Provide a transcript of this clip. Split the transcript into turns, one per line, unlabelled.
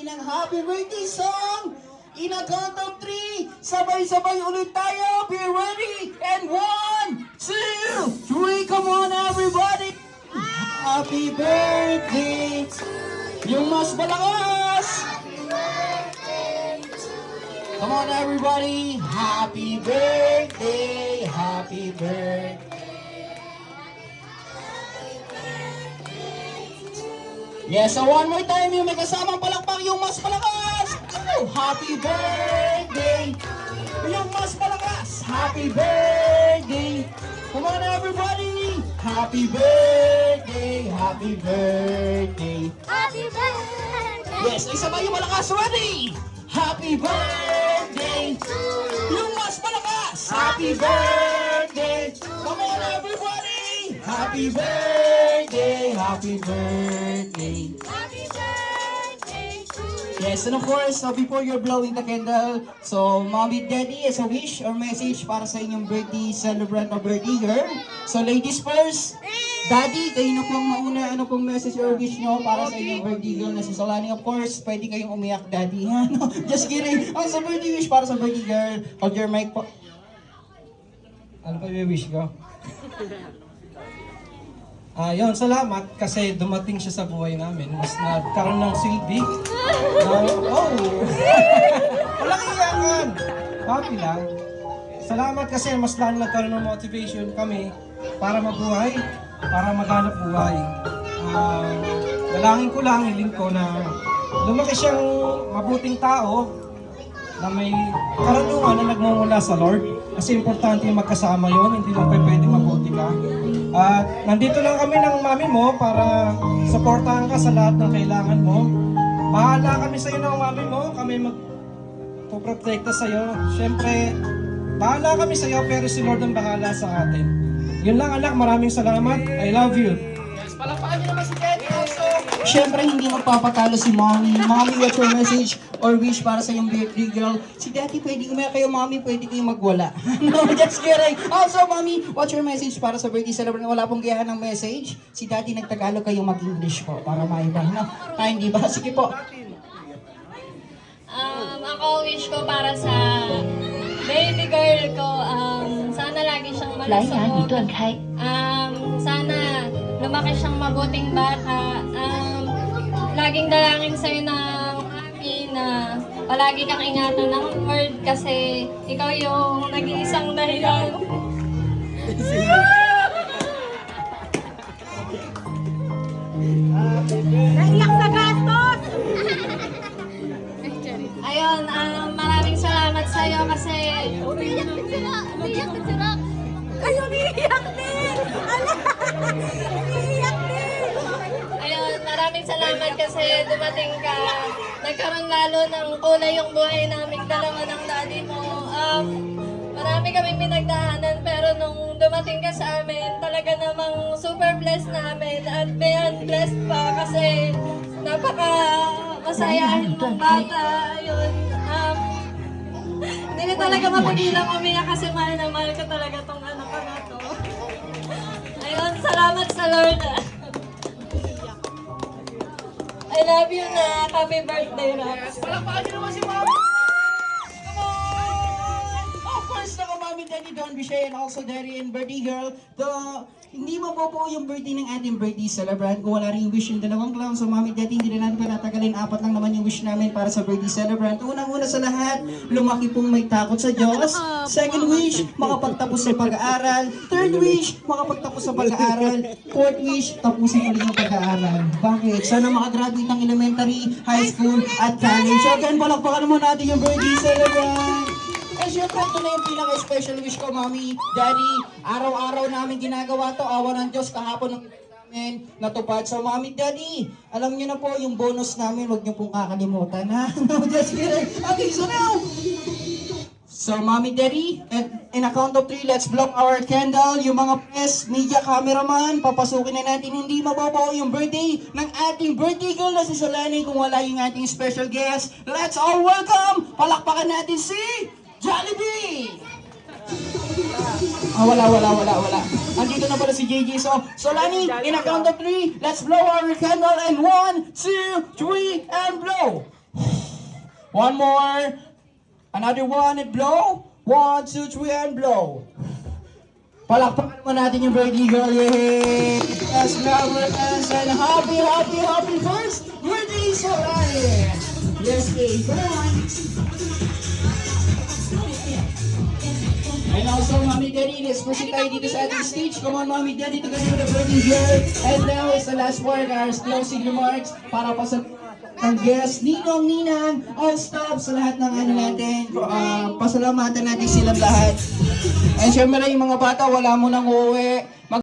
ng happy birthday song. In a count of 3, sabay-sabay ulit tayo. Be ready. And 1, 2, 3. Come on, everybody. Happy birthday. Yung mas malakas. Come on, everybody. Happy birthday. Happy birthday. Yes, so one more time, yung may kasamang palakpak, yung mas malakas. Oh, happy birthday. Yung mas malakas. Happy birthday. Come on, everybody. Happy birthday. Happy birthday.
Happy birthday!
Yes, isa ba yung malakas? Ready? Happy birthday. Yung mas malakas. Happy birthday. Come on, everybody. Happy birthday. Happy birthday.
Happy birthday to you!
Yes, and of course, before you're blowing the candle, so Mommy, Daddy, as a wish or message para sa inyong birthday celebrant or birthday girl. So ladies first, Daddy, kayo na pong mauna, ano pong message or wish nyo para sa inyong birthday girl na si Solani. Of course, pwede kayong umiyak, Daddy. No, just kidding. Ang sa birthday wish para sa birthday girl, hold your mic po.
Ano pa yung wish ko? Yun, salamat kasi dumating siya sa buhay namin. Mas nagkaroon ng silbi. Walang iyakan. Happy lang. Salamat kasi mas lalo nagkaroon ng motivation kami para mabuhay, para maghanap buhay. Dalangin ko lang, hiling ko na lumaki siyang mabuting tao na may karunungan na nagmumula sa Lord. Kasi importante yung magkasama yon, hindi lang pwedeng mabuti ka. At nandito lang kami ng mami mo para supportahan ka sa lahat ng kailangan mo. Bahala kami sa iyo ng mami mo, kami magpoprotekta sa iyo. Siyempre, bahala kami sa iyo pero si Lord ang bahala sa atin. Yun lang anak, maraming salamat. I love you.
Palakpakan niyo naman si Daddy also. Siyempre, hindi magpapatalo si Mommy. Mommy, what's your message or wish para sa iyong birthday girl? Si Daddy, pwede umiyak kayo, Mommy, pwede kayong magwala. No, just kidding. Also, Mommy, what's your message para sa birthday celebrant? Wala pong gayahan ng message. Si Daddy, nagtagalog kayong mag-English po para maiba. No? Hindi ba? Sige po.
Ako wish ko para sa baby girl ko, sana lagi siyang malusog. Sana lumaki siyang mabuting bata. Laging dalangin sa'yo ng mami na palagi kang ingatan ng Lord kasi ikaw yung nag-iisang dahilan. Naiyak sa gastos! Ayun, maraming salamat sa'yo kasi... Umiyak ka sila! Umiyak ka sila! Ay, umiiyak din! Ala! Umiiyak din! Ayun, maraming salamat kasi dumating ka. Nagkaroon lalo ng kulay yung buhay namin dalawa ng daddy mo. Marami kaming pinagdaanan pero nung dumating ka sa amin, talaga namang super blessed namin at beyond blessed pa kasi napaka masayahin mong bata. Ayun, hindi na talaga mapigilang umiyak kasi mahal na mahal ko talaga tong anak ko na to. Ayun, salamat sa Lord. I love you na. Happy birthday, Raps.
Palakpakan niyo naman si Mommy! Come on! Of course, ako, Mommy, Daddy, Don Bichet, and also Daddy and birthday girl. Hindi mabubuo yung birthday ng ating birthday celebrant kung wala rin yung wish yung dalawang clown. So, Mommy, Daddy, hindi na natin patatagalin. 4 lang naman yung wish namin para sa birthday celebrant. Unang-una sa lahat, lumaki pong may takot sa Diyos. Second wish, makapagtapos sa pag-aaral. Third wish, makapagtapos sa pag-aaral. Fourth wish, tapusin ulit yung pag-aaral. Bakit? Sana makagraduate ng elementary, high school, at college. So, again, palakpakan naman natin yung birthday celebrant. Eh, syempre, ito na yung pinaka-special wish ko, Mommy, Daddy. Araw-araw namin ginagawa to. Awa ng Diyos, kahapon ng namin natupad. So, Mommy, Daddy, alam niyo na po yung bonus namin. Huwag niyo pong kakalimutan, ha? No, just kidding. Okay, so now, so, Mommy, Daddy, in a count of 3, let's blow our candle. Yung mga press, media, cameraman, papasukin na natin. Hindi mababaw yung birthday ng ating birthday girl na si Solani kung wala yung ating special guest. Let's all welcome! Palakpakan natin si Jollibee! Wala. Andito na pala si JJ. So, Solani, in a count of 3, let's blow our candle. And 1, 2, 3, and blow! One more. Another one and blow. 1, 2, 3 and blow. Palakpakan mo natin yung birdie girl. Yay! Yes, numbers and happy first birthday Solari. Yes, Kay. Come on. And also, Mommy Daddy, let's proceed tayo dito sa ating stage. Come on, Mommy Daddy, together with the birdie girl. And now is the last word, our closing remarks para pa sa ang guest, Ninong, Ninang, all stop sa lahat ng ano natin. Pasalamatan natin silang lahat. And syempre yung mga bata, wala mo nang uuwi.